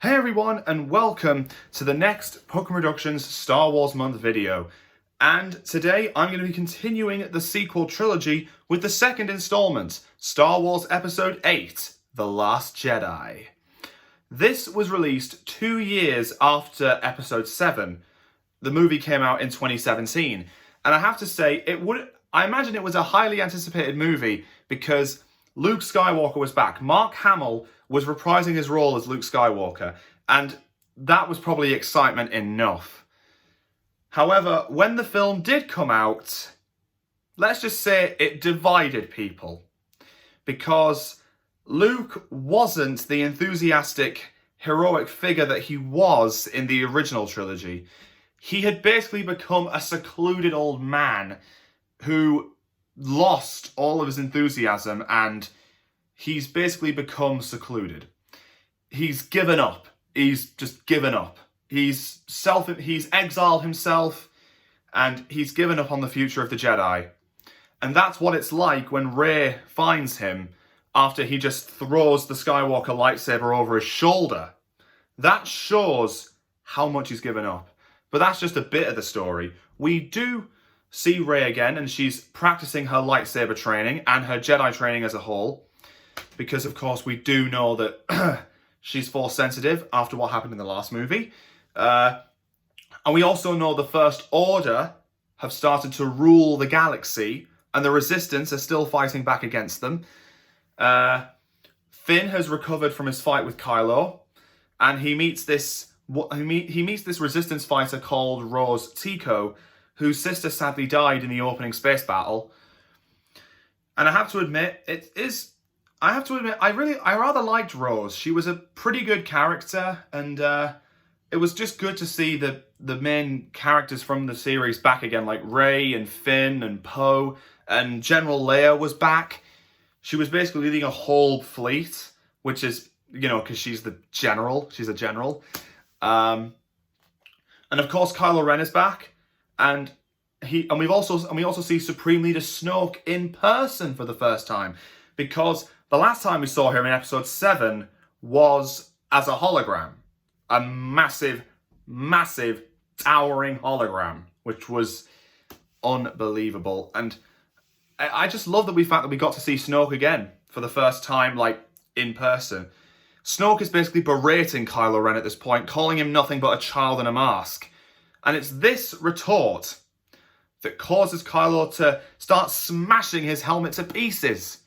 Hey everyone, and welcome to the next Pokemon Productions Star Wars Month video. And today I'm going to be continuing the sequel trilogy with the second installment, Star Wars Episode VIII, The Last Jedi. This was released 2 years after Episode VII. The movie came out in 2017, and I have to say, I imagine it was a highly anticipated movie because Luke Skywalker was back. Mark Hamill was reprising his role as Luke Skywalker, and that was probably excitement enough. However, when the film did come out, let's just say it divided people. Because Luke wasn't the enthusiastic, heroic figure that he was in the original trilogy. He had basically become a secluded old man who lost all of his enthusiasm, and he's basically become secluded. He's given up. He's just given up. He's exiled himself, and he's given up on the future of the Jedi. And that's what it's like when Rey finds him after he just throws the Skywalker lightsaber over his shoulder. That shows how much he's given up. But that's just a bit of the story. We do see Rey again, and she's practicing her lightsaber training and her Jedi training as a whole. Because, of course, we do know that she's Force sensitive after what happened in the last movie. And we also know the First Order have started to rule the galaxy, and the Resistance are still fighting back against them. Finn has recovered from his fight with Kylo, and he meets this Resistance fighter called Rose Tico, whose sister sadly died in the opening space battle. And I have to admit, I rather liked Rose. She was a pretty good character, and it was just good to see the main characters from the series back again, like Rey and Finn and Poe, and General Leia was back. She was basically leading a whole fleet, which is, because she's a general. And of course, Kylo Ren is back, and we also see Supreme Leader Snoke in person for the first time, because the last time we saw him in Episode 7 was as a hologram. A massive, massive, towering hologram, which was unbelievable. And I just love the fact that we got to see Snoke again for the first time, in person. Snoke is basically berating Kylo Ren at this point, calling him nothing but a child in a mask. And it's this retort that causes Kylo to start smashing his helmet to pieces.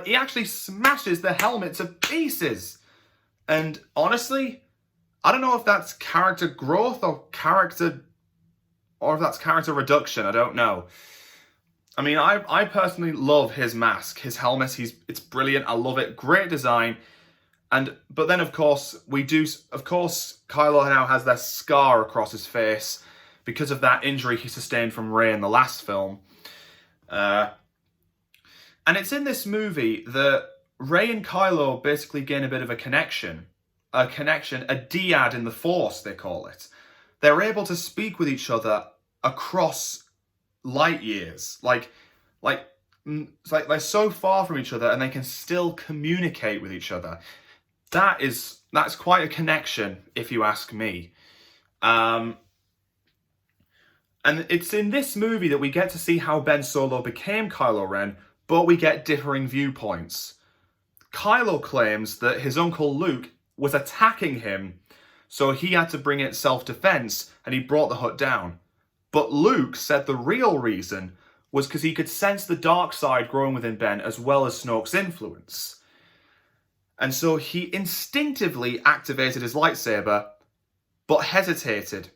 He actually smashes the helmet to pieces. And honestly, I don't know if that's character growth or if that's character reduction. I don't know. I mean, I personally love his mask, his helmet. It's brilliant. I love it. Great design. But then, of course, Kylo now has that scar across his face because of that injury he sustained from Rey in the last film. And it's in this movie that Rey and Kylo basically gain a bit of a connection, a dyad in the Force, they call it. They're able to speak with each other across light years. They're so far from each other, and they can still communicate with each other. That's quite a connection, if you ask me. And it's in this movie that we get to see how Ben Solo became Kylo Ren, but we get differing viewpoints. Kylo claims that his uncle Luke was attacking him, so he had to bring it self-defense, and he brought the hut down. But Luke said the real reason was because he could sense the dark side growing within Ben, as well as Snoke's influence. And so he instinctively activated his lightsaber, but hesitated.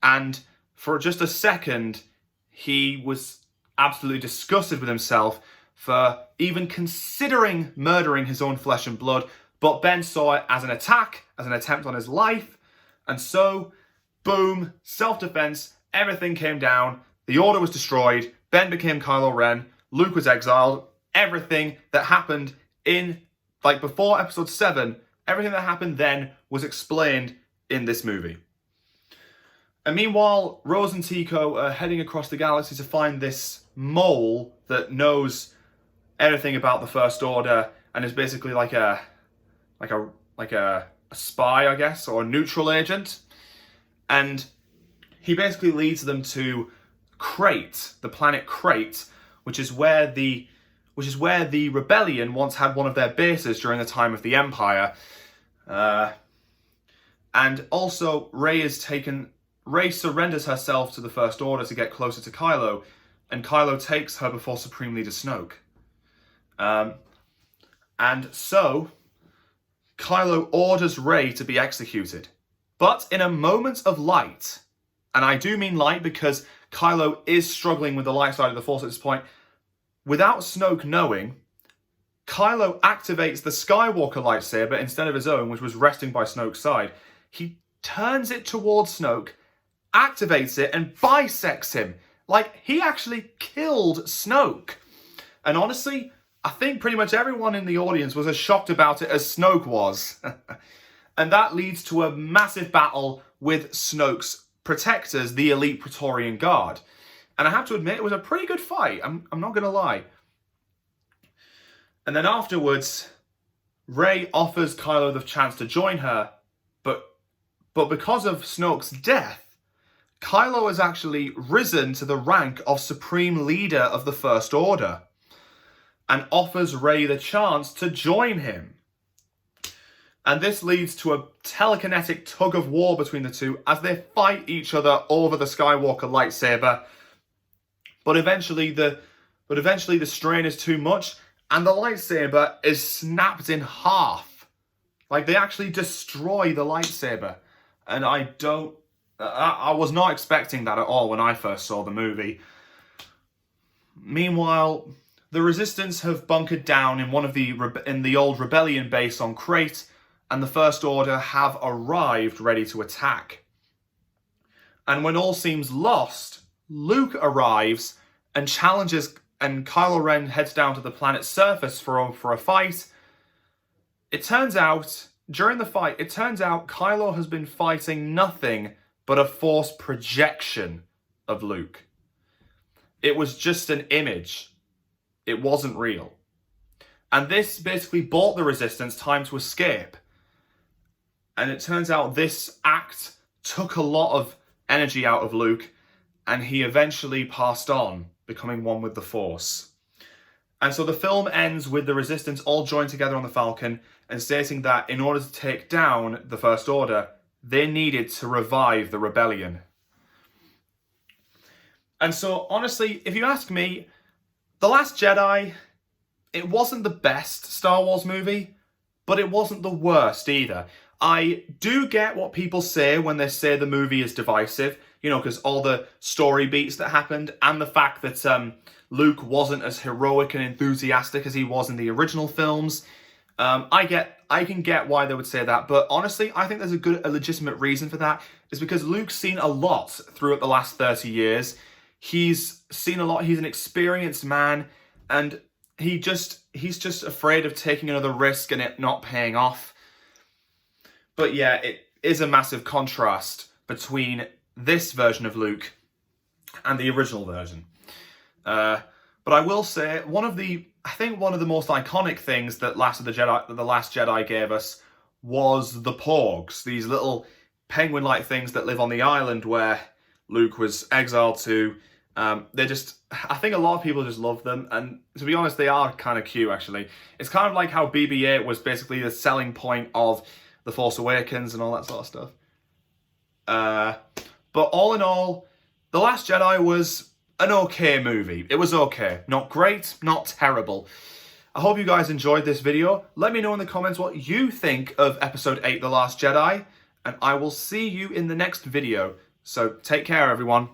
And for just a second, he was absolutely disgusted with himself for even considering murdering his own flesh and blood. But Ben saw it as an attack, as an attempt on his life. And so, boom, self-defense, everything came down. The Order was destroyed. Ben became Kylo Ren. Luke was exiled. Everything that happened before Episode 7, everything that happened then was explained in this movie. And meanwhile, Rose and Tico are heading across the galaxy to find this mole that knows everything about the First Order and is basically like a spy, I guess, or a neutral agent. And he basically leads them to Crate, the planet Crate, which is where the rebellion once had one of their bases during the time of the Empire. And also, Rey surrenders herself to the First Order to get closer to Kylo, and Kylo takes her before Supreme Leader Snoke. And so, Kylo orders Rey to be executed. But in a moment of light, and I do mean light because Kylo is struggling with the light side of the Force at this point, without Snoke knowing, Kylo activates the Skywalker lightsaber instead of his own, which was resting by Snoke's side. He turns it towards Snoke, activates it, and bisects him. Like, he actually killed Snoke. And honestly, I think pretty much everyone in the audience was as shocked about it as Snoke was. And that leads to a massive battle with Snoke's protectors, the elite Praetorian Guard. And I have to admit, it was a pretty good fight. I'm not going to lie. And then afterwards, Rey offers Kylo the chance to join her, but because of Snoke's death, Kylo has actually risen to the rank of Supreme Leader of the First Order and offers Rey the chance to join him. And this leads to a telekinetic tug of war between the two as they fight each other over the Skywalker lightsaber. But eventually the strain is too much and the lightsaber is snapped in half. Like, they actually destroy the lightsaber. And I was not expecting that at all when I first saw the movie. Meanwhile, the Resistance have bunkered down in the old rebellion base on Crate, and the First Order have arrived ready to attack. And when all seems lost, Luke arrives and challenges, and Kylo Ren heads down to the planet's surface for a fight. During the fight, it turns out Kylo has been fighting nothing but a Force projection of Luke. It was just an image. It wasn't real. And this basically bought the Resistance time to escape. And it turns out this act took a lot of energy out of Luke, and he eventually passed on, becoming one with the Force. And so the film ends with the Resistance all joined together on the Falcon and stating that in order to take down the First Order, they needed to revive the rebellion. And so, honestly, if you ask me, The Last Jedi, it wasn't the best Star Wars movie, but it wasn't the worst either. I do get what people say when they say the movie is divisive, because all the story beats that happened and the fact that Luke wasn't as heroic and enthusiastic as he was in the original films. I can get why they would say that, but honestly, I think there's a legitimate reason for that. It's because Luke's seen a lot throughout the last 30 years. He's seen a lot. He's an experienced man, and he's just afraid of taking another risk and it not paying off. But yeah, it is a massive contrast between this version of Luke and the original version. But I will say, one of the most iconic things that The Last Jedi gave us was the Porgs, these little penguin-like things that live on the island where Luke was exiled to. I think a lot of people just love them, and to be honest, they are kind of cute, actually. It's kind of like how BB-8 was basically the selling point of The Force Awakens and all that sort of stuff. But all in all, The Last Jedi was an okay movie. It was okay. Not great, not terrible. I hope you guys enjoyed this video. Let me know in the comments what you think of Episode 8, The Last Jedi, and I will see you in the next video. So take care, everyone.